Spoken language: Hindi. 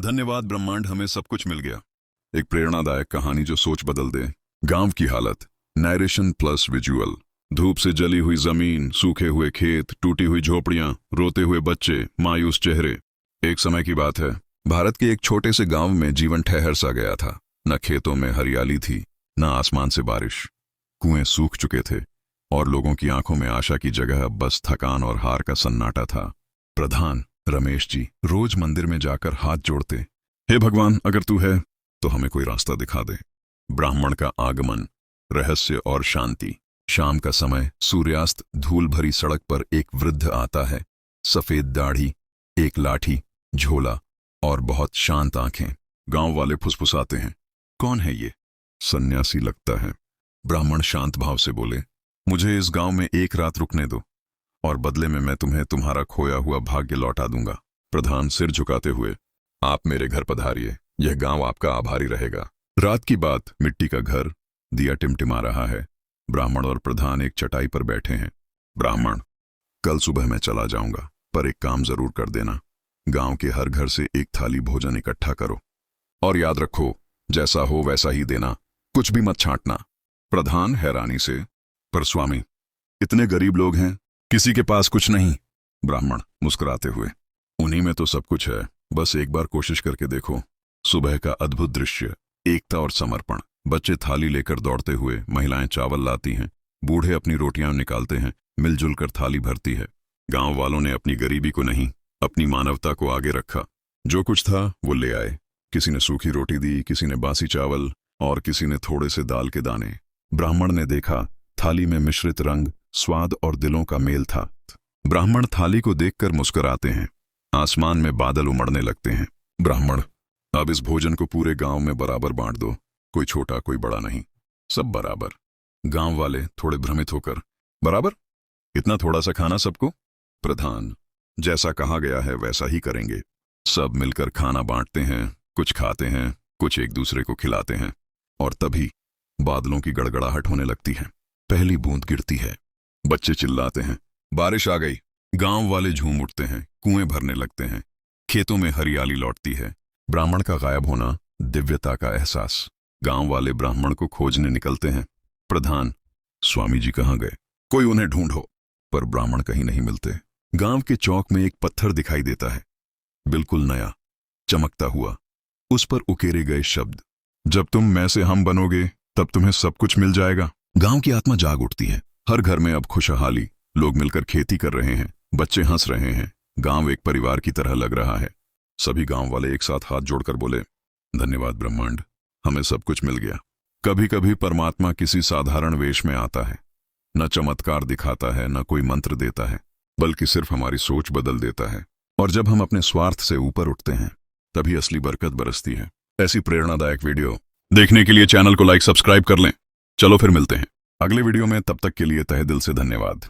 धन्यवाद ब्रह्मांड, हमें सब कुछ मिल गया। एक प्रेरणादायक कहानी जो सोच बदल दे। गांव की हालत, नैरेशन प्लस विजुअल। धूप से जली हुई जमीन, सूखे हुए खेत, टूटी हुई झोपड़ियां, रोते हुए बच्चे, मायूस चेहरे। एक समय की बात है, भारत के एक छोटे से गांव में जीवन ठहर सा गया था। न खेतों में हरियाली थी, न आसमान से बारिश। कुएं सूख चुके थे और लोगों की आंखों में आशा की जगह अब बस थकान और हार का सन्नाटा था। प्रधान रमेश जी रोज मंदिर में जाकर हाथ जोड़ते, हे भगवान, अगर तू है तो हमें कोई रास्ता दिखा दे। ब्राह्मण का आगमन, रहस्य और शांति। शाम का समय, सूर्यास्त, धूल भरी सड़क पर एक वृद्ध आता है। सफेद दाढ़ी, एक लाठी, झोला और बहुत शांत आंखें। गांव वाले फुसफुसाते हैं, कौन है ये? सन्यासी लगता है। ब्राह्मण शांत भाव से बोले, मुझे इस गांव में एक रात रुकने दो और बदले में मैं तुम्हें तुम्हारा खोया हुआ भाग्य लौटा दूंगा। प्रधान सिर झुकाते हुए, आप मेरे घर पधारिए, यह गांव आपका आभारी रहेगा। रात की बात, मिट्टी का घर, दिया टिमटिमा रहा है। ब्राह्मण और प्रधान एक चटाई पर बैठे हैं। ब्राह्मण, कल सुबह मैं चला जाऊंगा, पर एक काम जरूर कर देना। गांव के हर घर से एक थाली भोजन इकट्ठा करो और याद रखो, जैसा हो वैसा ही देना, कुछ भी मत छांटना। प्रधान हैरानी से, पर स्वामी, इतने गरीब लोग हैं, किसी के पास कुछ नहीं। ब्राह्मण मुस्कुराते हुए, उन्हीं में तो सब कुछ है, बस एक बार कोशिश करके देखो। सुबह का अद्भुत दृश्य, एकता और समर्पण। बच्चे थाली लेकर दौड़ते हुए, महिलाएं चावल लाती हैं, बूढ़े अपनी रोटियां निकालते हैं, मिलजुल कर थाली भरती है। गांव वालों ने अपनी गरीबी को नहीं, अपनी मानवता को आगे रखा। जो कुछ था वो ले आए। किसी ने सूखी रोटी दी, किसी ने बासी चावल और किसी ने थोड़े से दाल के दाने। ब्राह्मण ने देखा, थाली में मिश्रित रंग, स्वाद और दिलों का मेल था। ब्राह्मण थाली को देखकर मुस्कुराते हैं। आसमान में बादल उमड़ने लगते हैं। ब्राह्मण, अब इस भोजन को पूरे गांव में बराबर बांट दो, कोई छोटा कोई बड़ा नहीं, सब बराबर। गांव वाले थोड़े भ्रमित होकर, बराबर? इतना थोड़ा सा खाना सबको? प्रधान, जैसा कहा गया है वैसा ही करेंगे। सब मिलकर खाना बांटते हैं, कुछ खाते हैं, कुछ एक दूसरे को खिलाते हैं। और तभी बादलों की गड़गड़ाहट होने लगती है। पहली बूंद गिरती है। बच्चे चिल्लाते हैं, बारिश आ गई। गांव वाले झूम उठते हैं, कुएं भरने लगते हैं, खेतों में हरियाली लौटती है। ब्राह्मण का गायब होना, दिव्यता का एहसास। गांव वाले ब्राह्मण को खोजने निकलते हैं। प्रधान, स्वामी जी कहाँ गए? कोई उन्हें ढूंढो। पर ब्राह्मण कहीं नहीं मिलते। गांव के चौक में एक पत्थर दिखाई देता है, बिल्कुल नया, चमकता हुआ। उस पर उकेरे गए शब्द, जब तुम मैं से हम बनोगे तब तुम्हें सब कुछ मिल जाएगा। गांव की आत्मा जाग उठती है। हर घर में अब खुशहाली, लोग मिलकर खेती कर रहे हैं, बच्चे हंस रहे हैं। गांव एक परिवार की तरह लग रहा है। सभी गांव वाले एक साथ हाथ जोड़कर बोले, धन्यवाद ब्रह्मांड, हमें सब कुछ मिल गया। कभी कभी परमात्मा किसी साधारण वेश में आता है, न चमत्कार दिखाता है, न कोई मंत्र देता है, बल्कि सिर्फ हमारी सोच बदल देता है। और जब हम अपने स्वार्थ से ऊपर उठते हैं, तभी असली बरकत बरसती है। ऐसी प्रेरणादायक वीडियो देखने के लिए चैनल को लाइक, सब्सक्राइब कर लें। चलो फिर मिलते हैं अगले वीडियो में, तब तक के लिए तहे दिल से धन्यवाद।